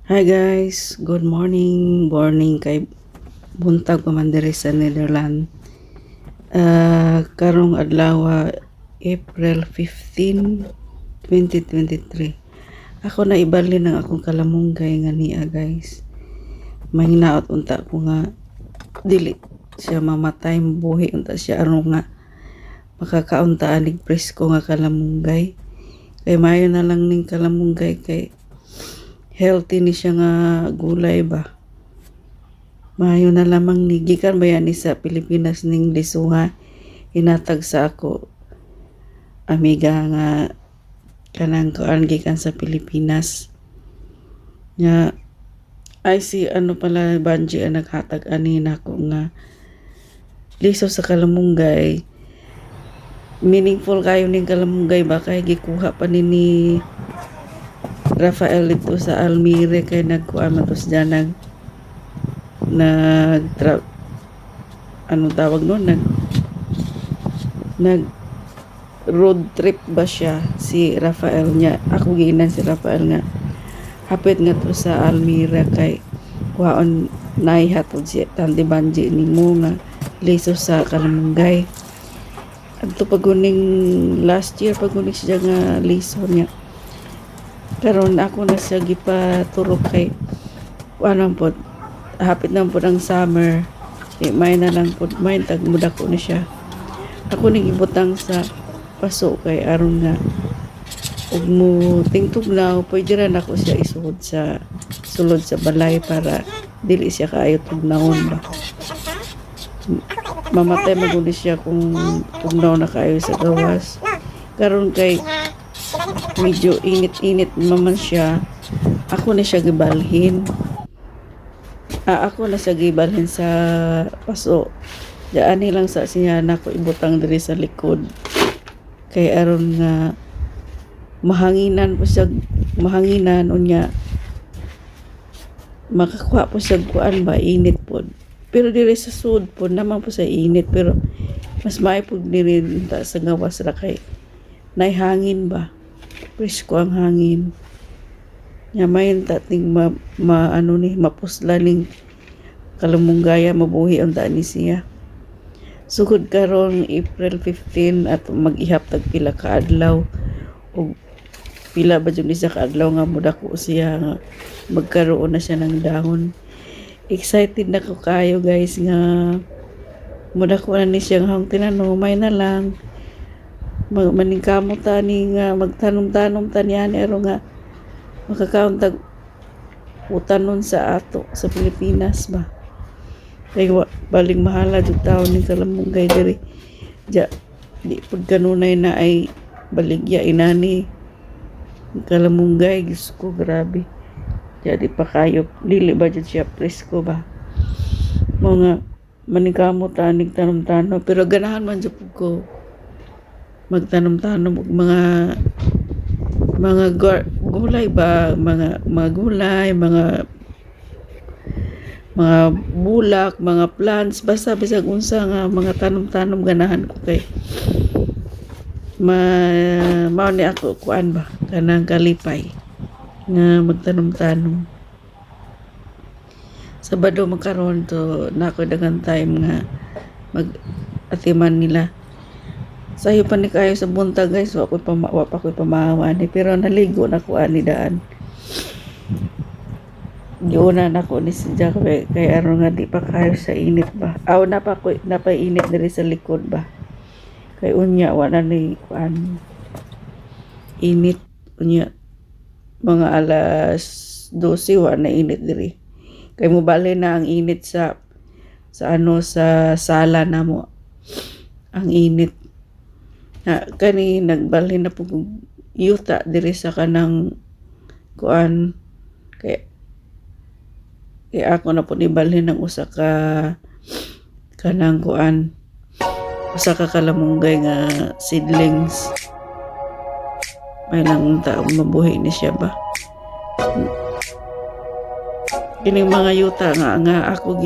Hi guys, good morning. Morning kay buntag pa man diri sa Netherlands. Karong adlaw April 15, 2023. Ako na ibalin ang akong kalamunggay nga niya guys. Mahinaot unta ko nga dili siya mamatay buhi unta siya aron nga makakaunta anig presko nga kalamunggay. Kay mayo na lang ning kalamunggay kay healthy ni siya nga gulay ba. Mayo na lamang ni gikan ba yan ni sa Pilipinas ning lisuha hinatag sa ako amiga nga kanang kuan gikan sa Pilipinas. Nya ay si ano pala Banji ang naghatag ani nako nga liso sa kalamunggay. Meaningful kayo ning kalamunggay ba kay gikuha pa ni Rafael dito sa Almire kay nagkuan man tos dyan anong tawag no nag road trip ba siya si Rafael niya ako giinan si Rafael nga hapit nga to sa Almira kay kuhaon naihatod si Tante Banji ni mo nga liso sa kalamunggay adto paguning last year paguning siya nga liso niya karon ako na siya gipaturok kay ano po hapit na po ang summer may na lang po may tagmuda ko na siya ako ning ibutang sa paso kay aron nga ug mo tingtugnaw pwede ra nako siya isuod sa sulod sa balay para dili siya kaayo tugnawon ba mamatay maguni siya kung tugnaw na kaayo sa gawas karon kay medyo init-init naman siya ako na siya gibalhin ako na siya gibalhin sa paso diani lang sa siya nako ibutang diri sa likod kay aron nga mahanginan po siya mahanginan unya makakuha po siya kuan ba init po pero diri sa sud po naman po sa init pero mas maipog diri sa gawas ra kay nay hangin ba presko ang hangin nya mayon tating ano ni mapusla ning kalamunggaya mabuhi unta ni siya sugod karon April 15 at mag-ihap tag pila ka adlaw ug pila ba jud isa ka adlaw nga mudako siya nga magkaroon na siya ng dahon excited na ko kayo guys nga mudako na ni siya hang tinanumay na lang maningkamot tani nga magtanom-tanom tani ani aro nga makakauntag utanon sa ato sa Pilipinas ba kay baling mahala jud taon ni kalamunggay diri ja di pud kanunay na ay baligya inani kalamunggay Diyos ko grabe jadi pa kayo dili ba jud siya presko ba mga maningkamot tanig tanom-tanom pero ganahan man jud ko magtanom-tanom og mga gulay ba mga gulay mga bulak mga plants basta bisag unsa nga mga tanom-tanom ganahan ko kay mao ni ako kuan ba kanang kalipay nga magtanom-tanom Sabado magkaroon to nako daghang time nga mag-atiman nila sayo pa ni kayo sa buntag guys wa pa ko'y pamahawa ni pero naligo na ko ani daan giuna na ko ni siya kay aron nga di pa kayo sa init ba aw napay init diri sa likod ba kay unya wala ni kuan init unya mga alas 12 wa na init diri kay mobali na ang init sa sa sala na mo ang init kani nagbalhin na po yuta diri sa kanang kuan kay ako na po nibalhin ng usa ka kanang kuan usa ka kalamunggay nga seedlings may lang taong mabuhi ni siya ba kining mga yuta nga ako